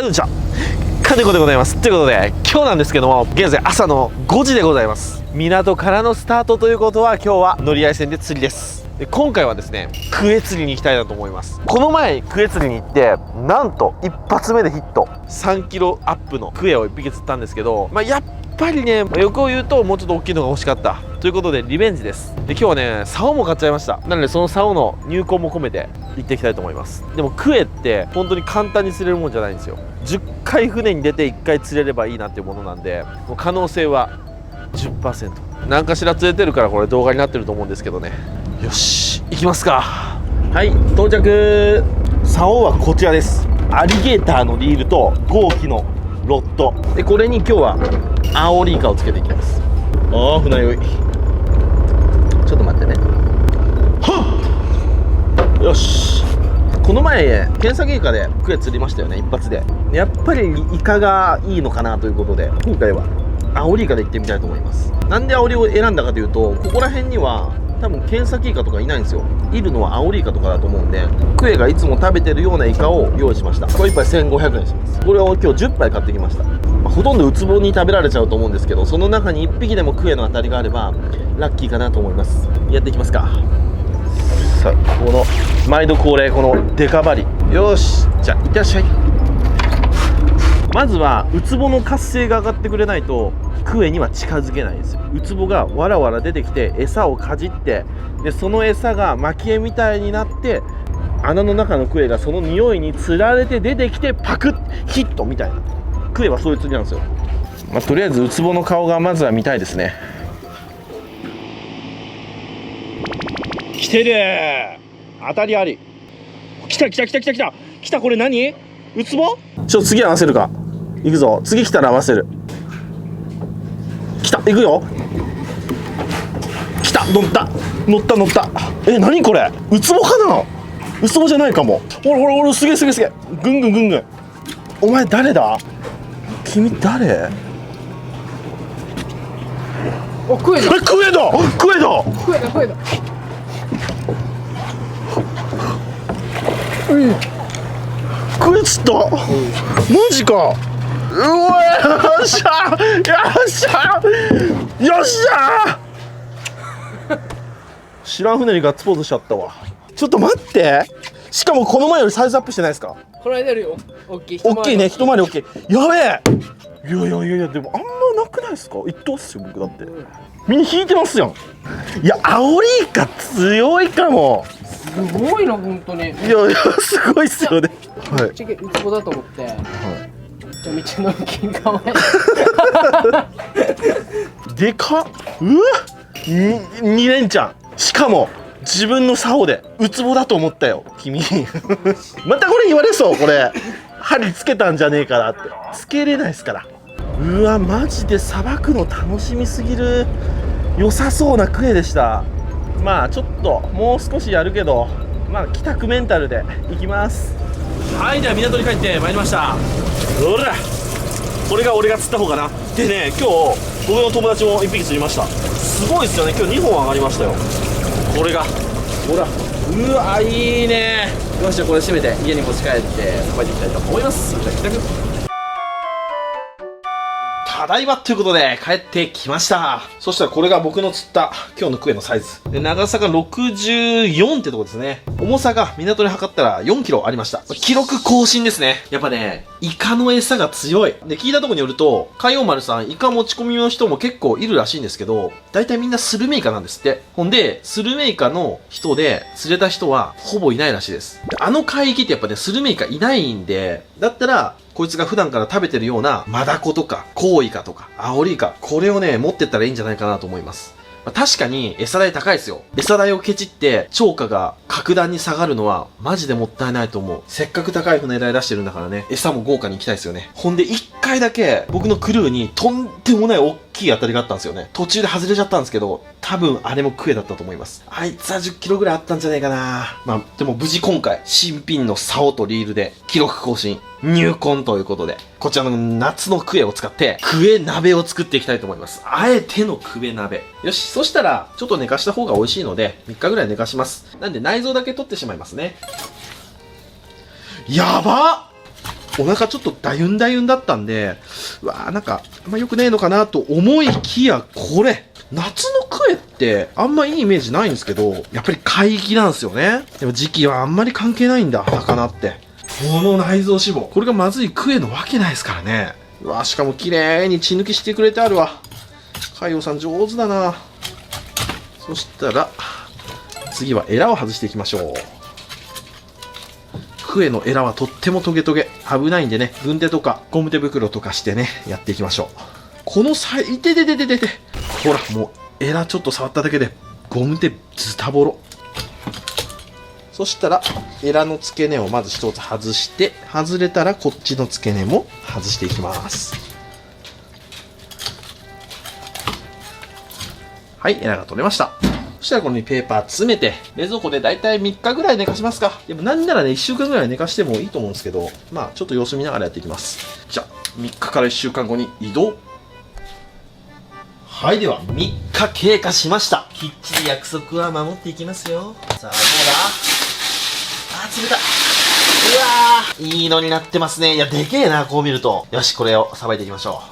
どうでした金子でございます。ということで今日なんですけども、現在朝の5時でございます。港からのスタートということは、今日は乗り合い船で釣りです。で今回はですね、クエ釣りに行きたいなと思います。この前クエ釣りに行って、なんと一発目でヒット、3キロアップのクエを1匹釣ったんですけど、やっぱりね、欲を言うともうちょっと大きいのが欲しかったということでリベンジです。で今日はね、竿も買っちゃいました。なのでその竿の入魂も込めて行っていきたいと思います。でもクエって本当に簡単に釣れるもんじゃないんですよ。10回船に出て1回釣れればいいなっていうものなんで、もう可能性は 10%。 何かしら釣れてるから、これ動画になってると思うんですけどね。よし行きますか。はい、到着。竿はこちらです。アリゲーターのリールと豪気のロッドで、これに今日はアオリイカをつけていきます。ああ、船酔い。ちょっと待ってね。はっ、よし。この前ケンサキイカでクエ釣りましたよね、一発で。やっぱりイカがいいのかなということで、今回はアオリイカで行ってみたいと思います。なんでアオリを選んだかというと、ここら辺には多分ケンサキイカとかいないんですよ。いるのはアオリイカとかだと思うんで、クエがいつも食べてるようなイカを用意しました。これ1杯1500円します。これを今日10杯買ってきました。ほとんどウツボに食べられちゃうと思うんですけど、その中に1匹でもクエの当たりがあればラッキーかなと思います。やっていきますか。さあ、この毎度恒例、このデカバリ。よし、じゃあいってらっしゃい。まずはウツボの活性が上がってくれないとクエには近づけないんですよ。ウツボがわらわら出てきて餌をかじって、でその餌が蒔絵みたいになって、穴の中のクエがその匂いにつられて出てきてパクッヒットみたいな。クエはそういう釣りなんですよ。とりあえずウツボの顔がまずは見たいですね。来てる。当たりあり。来た来た来た来た来た来た。これ何？ウツボ？次合わせるか。行くぞ。次来たら合わせる。来た、行くよ。来た、乗った乗った乗った。何これ、ウツボかな。ウツボじゃないかも。ほらほらほら、すげえすげえすげえ。ぐんぐんぐんぐん。お前誰だ、君誰？お、クエだ。クエだクエだクエだクエだ。うん。クエ釣った。マジか。うわ、よっしゃよっしゃよっしゃ。知らん船にガッツポーズしちゃったわ。ちょっと待って、しかもこの前よりサイズアップしてないですか？この間より大きい。大きいね、一回り大きい。やべえ。いやいやいやいや、でもあんまなくないですか？一等っすよ僕だって。みんな引いてますやん。いや、アオリイカ強いかも。すごいな本当に。いやいやすごいっすよね。はい。ウツボだと思って。道の金かわいい。でかっ。うわ、2連チャン。しかも自分の竿でウツボだと思ったよ君。またこれ言われそう。これ針つけたんじゃねえからって。つけれないっすから。うわ、マジでさばくの楽しみすぎる。良さそうなクエでした。ちょっともう少しやるけど、帰宅メンタルでいきます。はい、では港に帰ってまいりました。ほら、これが俺が釣った方かな。でね、今日僕の友達も1匹釣りました。すごいですよね。今日2本上がりましたよ。これがほら、うわ、いいね。よし、じゃあこれ締めて家に持ち帰ってさばいていきたいと思います。それでは帰宅。ただいまということで帰ってきました。そしたらこれが僕の釣った今日のクエのサイズで、長さが64ってとこですね。重さが港に測ったら4キロありました。記録更新ですね。やっぱね、イカの餌が強い。で、聞いたところによると海王丸さん、イカ持ち込みの人も結構いるらしいんですけど、大体みんなスルメイカなんですって。ほんでスルメイカの人で釣れた人はほぼいないらしいです。で、あの海域ってやっぱね、スルメイカいないんで、だったらこいつが普段から食べてるようなマダコとかコウイカとかアオリイカ、これをね持ってったらいいんじゃないかなと思います。確かに餌代高いですよ。餌代をケチって超過が格段に下がるのはマジでもったいないと思う。せっかく高い船代出してるんだからね、餌も豪華に行きたいですよね。ほんで1回だけ僕のクルーにとんでもない大きい当たりがあったんですよね。途中で外れちゃったんですけど、多分あれもクエだったと思います。あいつは10キロぐらいあったんじゃないかな。でも無事今回新品の竿とリールで記録更新入魂ということで、こちらの夏のクエを使ってクエ鍋を作っていきたいと思います。あえてのクエ鍋。よし、そしたらちょっと寝かした方が美味しいので3日ぐらい寝かします。なんで内臓だけ取ってしまいますね。やばっ。お腹ちょっとダユンダユンだったんで、うわーなんかあんま良くねえのかなと思いきや、これ夏のクエってあんまいいイメージないんですけど、やっぱり怪奇なんですよね。でも時期はあんまり関係ないんだ、魚って。この内臓脂肪、これがまずいクエのわけないですからね。うわー、しかも綺麗に血抜きしてくれてあるわ。海洋さん上手だな。そしたら次はエラを外していきましょう。クエのエラはとってもトゲトゲ、危ないんでね、軍手とかゴム手袋とかしてね、やっていきましょう。このいてててててて、ほらもうエラちょっと触っただけでゴム手ズタボロ。そしたらエラの付け根をまず一つ外して、外れたらこっちの付け根も外していきます。はい、エラが取れました。そしたらこれにペーパー詰めて、冷蔵庫でだいたい3日ぐらい寝かしますか。でもなんならね、1週間ぐらい寝かしてもいいと思うんですけど、まあちょっと様子見ながらやっていきます。じゃあ、3日から1週間後に移動。はい、では3日経過しました。きっちり約束は守っていきますよ。さあ、どうだ？冷たい。うわー、いいのになってますね。いや、でけえな、こう見ると。よし、これをさばいていきましょう。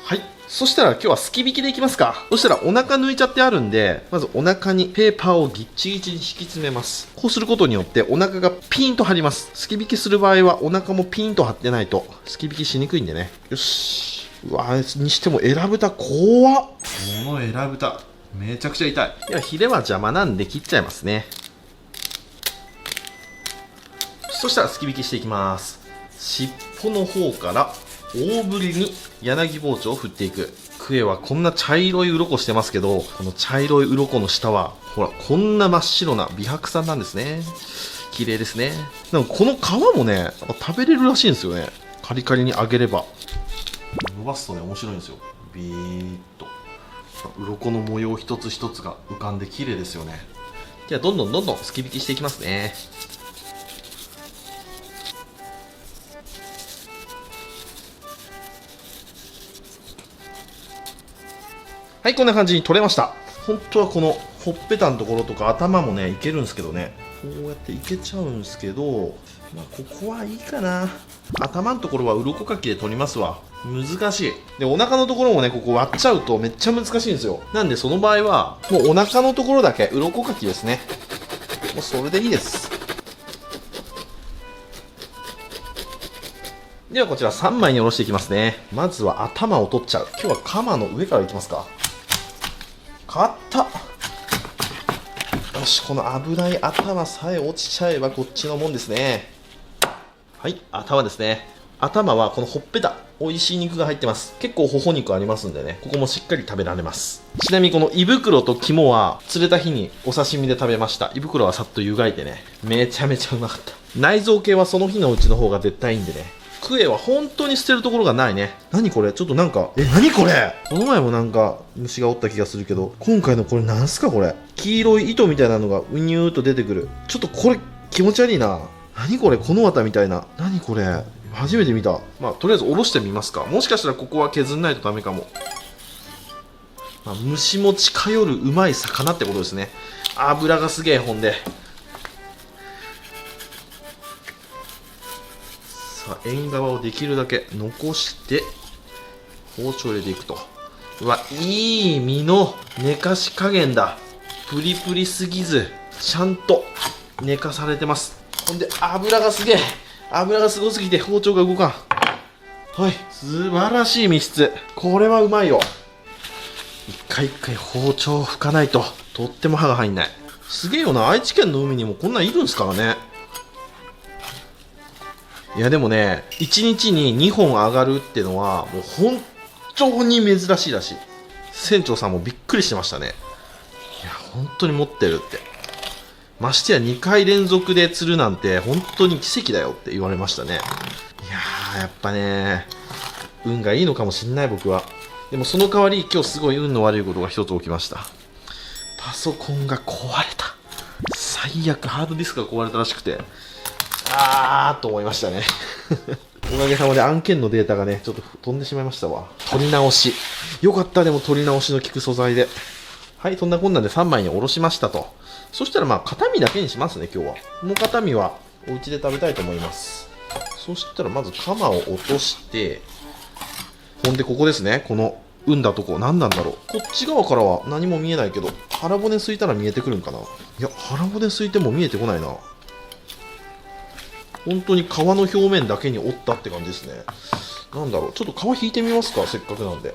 はい。そしたら今日はすき引きでいきますか。そしたらお腹抜いちゃってあるんで、まずお腹にペーパーをギッチギチに敷き詰めます。こうすることによってお腹がピーンと張ります。すき引きする場合はお腹もピーンと張ってないとすき引きしにくいんでね。よし。うわー、にしてもエラ豚怖っ。このエラ豚めちゃくちゃ痛い。ではヒレは邪魔なんで切っちゃいますね。そしたらすき引きしていきます。尻尾の方から大ぶりに柳包丁を振っていく。クエはこんな茶色い鱗してますけど、この茶色い鱗の下はほらこんな真っ白な美白酸なんですね。綺麗ですね。でもこの皮もね食べれるらしいんですよね。カリカリに揚げれば。伸ばすとね面白いんですよ。ビーッと鱗の模様一つ一つが浮かんで綺麗ですよね。ではどんどんすき引きしていきますね。はい、こんな感じに取れました。本当はこのほっぺたのところとか頭もねいけるんですけどね、こうやっていけちゃうんですけど、まあここはいいかな。頭のところは鱗かきで取りますわ。難しい。でお腹のところもねここ割っちゃうとめっちゃ難しいんですよ。なんでその場合はもうお腹のところだけ鱗かきですね。もうそれでいいです。ではこちら3枚におろしていきますね。まずは頭を取っちゃう。今日はカマの上からいきますか。買った。よし、この危ない頭さえ落ちちゃえばこっちのもんですね。はい、頭ですね。頭はこのほっぺた、美味しい肉が入ってます。結構ほほ肉ありますんでね、ここもしっかり食べられます。ちなみにこの胃袋と肝は釣れた日にお刺身で食べました。胃袋はさっと湯がいてね、めちゃめちゃうまかった。内臓系はその日のうちの方が絶対いいんでね。クエは本当に捨てるところがないね。何これ、ちょっとなんか、何これ。この前もなんか虫がおった気がするけど、今回のこれなんすかこれ。黄色い糸みたいなのがうにゅーっと出てくる。ちょっとこれ気持ち悪いな。何これ、この綿みたいな。何これ、初めて見た。まあとりあえずおろしてみますか。もしかしたらここは削んないとダメかも。まあ、虫も近寄るうまい魚ってことですね。油がすげえ。ほんでさあ縁側をできるだけ残して包丁入れていくと。うわ、いい身の寝かし加減だ。プリプリすぎずちゃんと寝かされてます。ほんで油がすげえ。油がすごすぎて包丁が動かん。はい、素晴らしい身質。これはうまいよ。一回一回包丁を拭かないととっても歯が入んない。すげえよな、愛知県の海にもこんなんいるんすからね。いやでもね、1日に2本上がるってのはもう本当に珍しいらしい。船長さんもびっくりしてましたね。いや本当に持ってるって。ましてや2回連続で釣るなんて本当に奇跡だよって言われましたね。いやーやっぱね運がいいのかもしんない。僕はでもその代わり今日すごい運の悪いことが一つ起きました。パソコンが壊れた。最悪ハードディスクが壊れたらしくて、あーと思いましたねおかげさまで案件のデータがねちょっと飛んでしまいましたわ。取り直しよかった。でも取り直しの効く素材で。はい、そんなこんなんで3枚におろしましたと。そしたらまあ片身だけにしますね、今日は。もう片身はお家で食べたいと思います。そしたらまずカマを落として、ほんでここですね、この産んだとこ何なんだろう。こっち側からは何も見えないけど、腹骨すいたら見えてくるんかな。いや、腹骨すいても見えてこないな。本当に皮の表面だけに折ったって感じですね。なんだろう、ちょっと皮引いてみますか、せっかくなんで。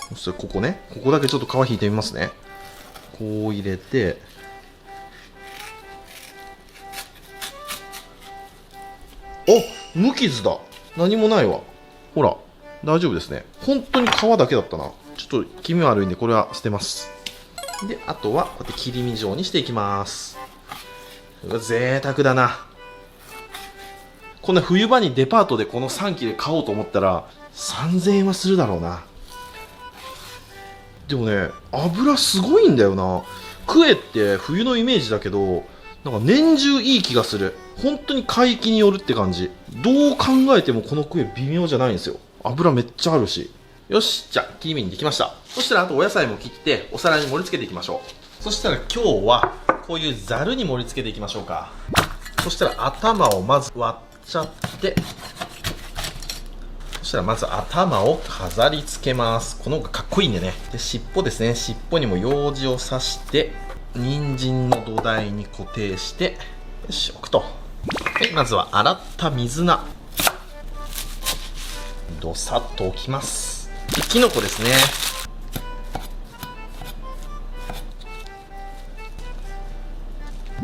そしてここね、ここだけちょっと皮引いてみますね。こう入れて、あ、無傷だ。何もないわ。ほら、大丈夫ですね。本当に皮だけだったな。ちょっと気味悪いんで、これは捨てます。で、あとはこうやって切り身状にしていきます。うわ、贅沢だな。こんな冬場にデパートでこの3切れ買おうと思ったら3000円はするだろうな。でもね、油すごいんだよな。クエって冬のイメージだけど、なんか年中いい気がする。本当に海域によるって感じ。どう考えてもこのクエ微妙じゃないんですよ。油めっちゃあるし。よし、じゃあ切り身にできました。そしたらあとお野菜も切ってお皿に盛り付けていきましょう。そしたら今日はこういうざるに盛り付けていきましょうか。そしたら頭をまず割っちゃって、そしたらまず頭を飾り付けます。この方がかっこいいんでね。で、尻尾ですね。尻尾にもようじを刺して人参の土台に固定して、よし、置くと。はい、まずは洗った水菜どさっと置きます。で、きのこですね。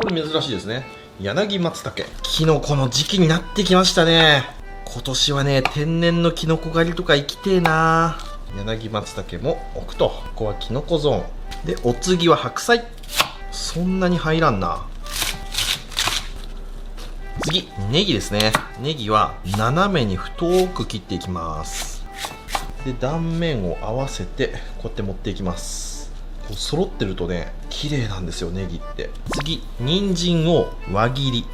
これ珍しいですね。柳松茸。きのこの時期になってきましたね。今年はね、天然のきのこ狩りとか行きてえな。柳松茸も置くと。ここはきのこゾーンで、お次は白菜。そんなに入らんな。次、ネギですね。ネギは斜めに太く切っていきます。で、断面を合わせてこうやって持っていきます。こう揃ってるとね、綺麗なんですよ、ネギって。次、人参を輪切り。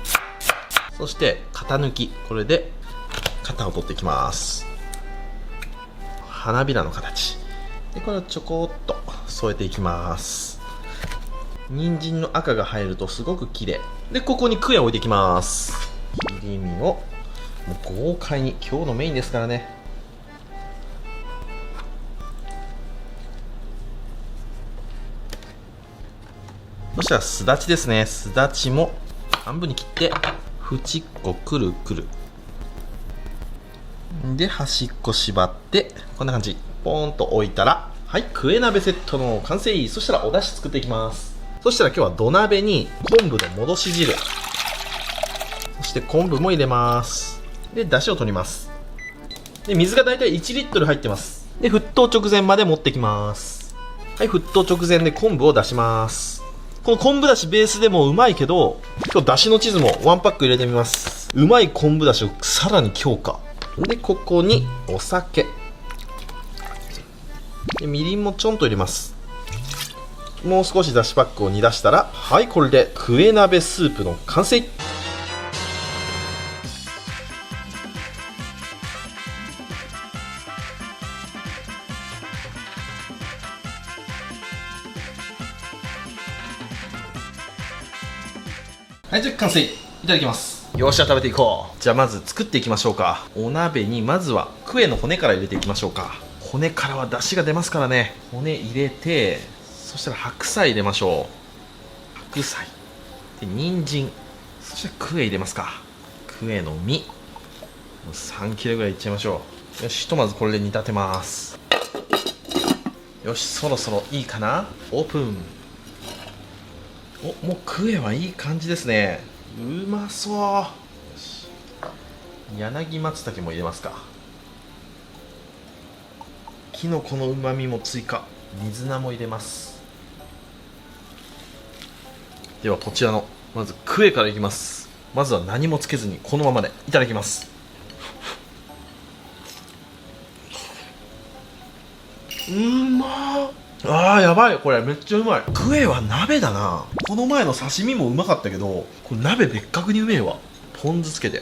そして型抜き。これで型を取っていきます。花びらの形で、これをちょこっと添えていきます。人参の赤が入るとすごく綺麗で、ここにクエを置いていきます。切り身をもう豪快に、今日のメインですからね。そしたらすだちですね。すだちも半分に切って縁っこくるくるで、端っこ縛ってこんな感じ、ポーンと置いたら、はい、クエ鍋セットの完成。そしたらお出汁作っていきます。そしたら今日は土鍋に昆布の戻し汁、そして昆布も入れます。で、出汁を取ります。で、水がだいたい1リットル入ってます。で、沸騰直前まで持ってきます。はい、沸騰直前で昆布を出します。この昆布だしベースでもうまいけど、今日だしの地図もワンパック入れてみます。うまい昆布だしをさらに強化で、ここにお酒で、みりんもちょんと入れます。もう少しだしパックを煮出したら、はい、これでクエ鍋スープの完成。はい、じゃあ完成。いただきます。よっしゃ、食べていこう。じゃあまず作っていきましょうか。お鍋にまずはクエの骨から入れていきましょうか。骨からは出汁が出ますからね。骨入れて、そしたら白菜入れましょう。白菜で、人参、そしたらクエ入れますか。クエの実3切れぐらいいっちゃいましょう。よし、ひとまずこれで煮立てます。よし、そろそろいいかな。オープン。お、もうクエはいい感じですね。うまそう。よし、柳松茸も入れますか。きのこのうまみも追加。水菜も入れます。ではこちらのまずクエからいきます。まずは何もつけずにこのままでいただきます。うまー。あー、やばい、これめっちゃうまい。クエは鍋だな。この前の刺身もうまかったけど、これ鍋別格にうめえわ。ポン酢つけてい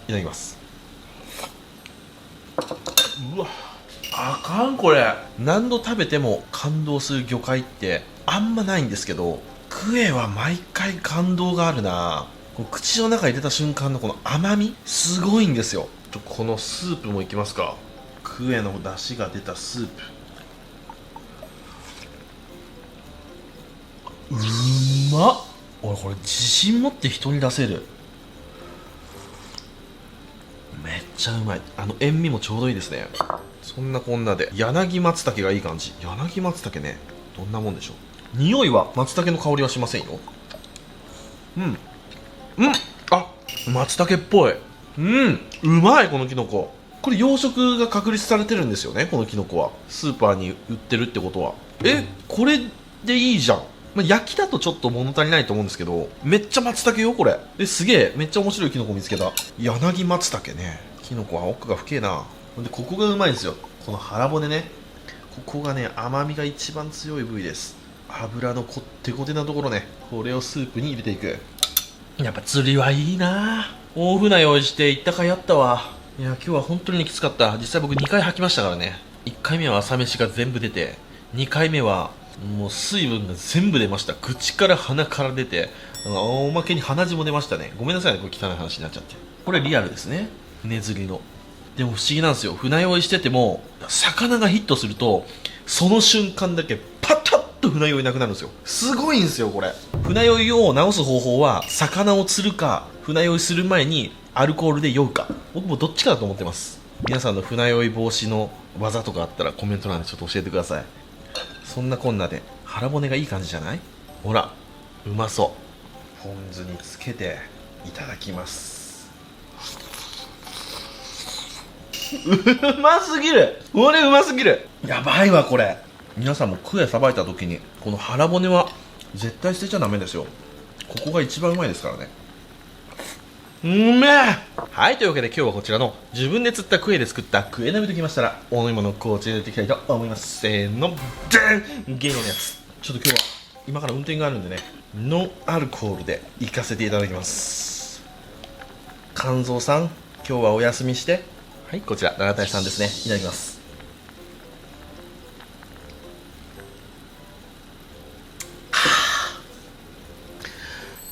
ただきます。うわ、あかんこれ。何度食べても感動する魚介ってあんまないんですけど、クエは毎回感動があるな。こう口の中に入れた瞬間のこの甘みすごいんですよ。このスープもいきますか。クエの出汁が出たスープ、うまっ。俺これ自信持って人に出せる。めっちゃうまい。塩味もちょうどいいですね。そんなこんなで柳松茸がいい感じ。柳松茸ね、どんなもんでしょう。匂いは松茸の香りはしませんよ。あ、松茸っぽい。うまい。このキノコ、これ養殖が確立されてるんですよね。このキノコはスーパーに売ってるってことは、これでいいじゃん。焼きだとちょっと物足りないと思うんですけど、めっちゃ松茸よこれ。すげえ、めっちゃ面白いキノコ見つけた。柳松茸ね。キノコは奥が深えな。でここがうまいんですよ。この腹骨ね、ここがね甘みが一番強い部位です。脂のこってこてなところね、これをスープに入れていく。やっぱ釣りはいいな。大船用意して行ったかいあったわ。いや今日は本当にきつかった。実際僕2回吐きましたからね。1回目は朝飯が全部出て、2回目はもう水分が全部出ました。口から鼻から出て、おまけに鼻血も出ましたね。ごめんなさいね、これ汚い話になっちゃって。これリアルですね、根釣りの。でも不思議なんですよ。船酔いしてても魚がヒットするとその瞬間だけパタッと船酔いなくなるんですよ。すごいんですよこれ。船酔いを治す方法は魚を釣るか、船酔いする前にアルコールで酔うか。僕もどっちかだと思ってます。皆さんの船酔い防止の技とかあったらコメント欄でちょっと教えてください。そんなこんなで腹骨がいい感じじゃない？ほら、うまそう。ポン酢につけていただきます。うますぎる。これうますぎる。やばいわこれ。皆さんもクエさばいた時にこの腹骨は絶対捨てちゃダメですよ。ここが一番うまいですからね。うめえ。はい、というわけで今日はこちらの自分で釣ったクエで作ったクエ鍋ときましたら、お飲み物をこちらでやっていきたいと思います。せーの、でんゲームのやつ。ちょっと今日は今から運転があるんでね、ノンアルコールで行かせていただきます。肝臓さん、今日はお休みして。はい、こちら永田屋さんですね。いただきます。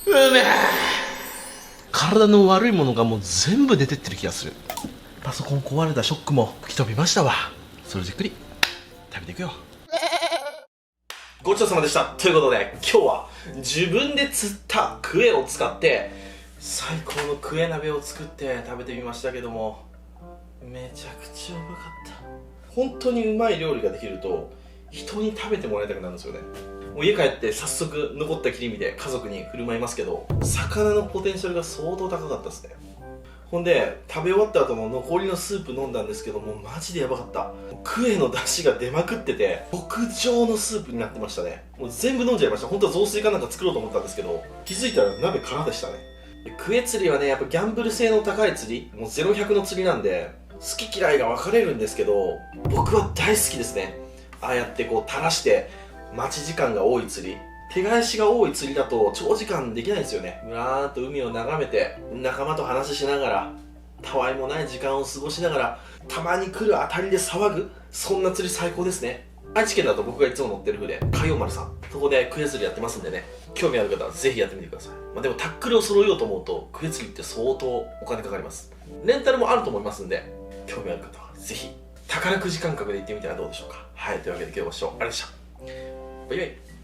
うめえ。体の悪いものがもう全部出てってる気がする。パソコン壊れたショックも吹き飛びましたわ。それじっくり食べていくよ。ごちそうさまでした。ということで今日は自分で釣ったクエを使って最高のクエ鍋を作って食べてみましたけども、めちゃくちゃうまかった。本当にうまい料理ができると人に食べてもらいたくなるんですよね。もう家帰って早速残った切り身で家族に振る舞いますけど、魚のポテンシャルが相当高かったですね。ほんで食べ終わった後も残りのスープ飲んだんですけども、マジでやばかった。クエの出汁が出まくってて極上のスープになってましたね。もう全部飲んじゃいました。本当は雑炊かなんか作ろうと思ったんですけど、気づいたら鍋空でしたね。クエ釣りはね、やっぱギャンブル性の高い釣り、もう0-100の釣りなんで好き嫌いが分かれるんですけど、僕は大好きですね。ああやってこう垂らして待ち時間が多い釣り、手返しが多い釣りだと長時間できないんですよね。うわーっと海を眺めて仲間と話しながらたわいもない時間を過ごしながらたまに来る当たりで騒ぐ、そんな釣り最高ですね。愛知県だと僕がいつも乗ってる船海洋丸さん、そこでクエ釣りやってますんでね、興味ある方はぜひやってみてください。でもタックルを揃えようと思うとクエ釣りって相当お金かかります。レンタルもあると思いますんで、興味ある方はぜひ宝くじ感覚で行ってみたらどうでしょうか。はい、というわけで今日もご視聴ありがとうございました。バイバイ。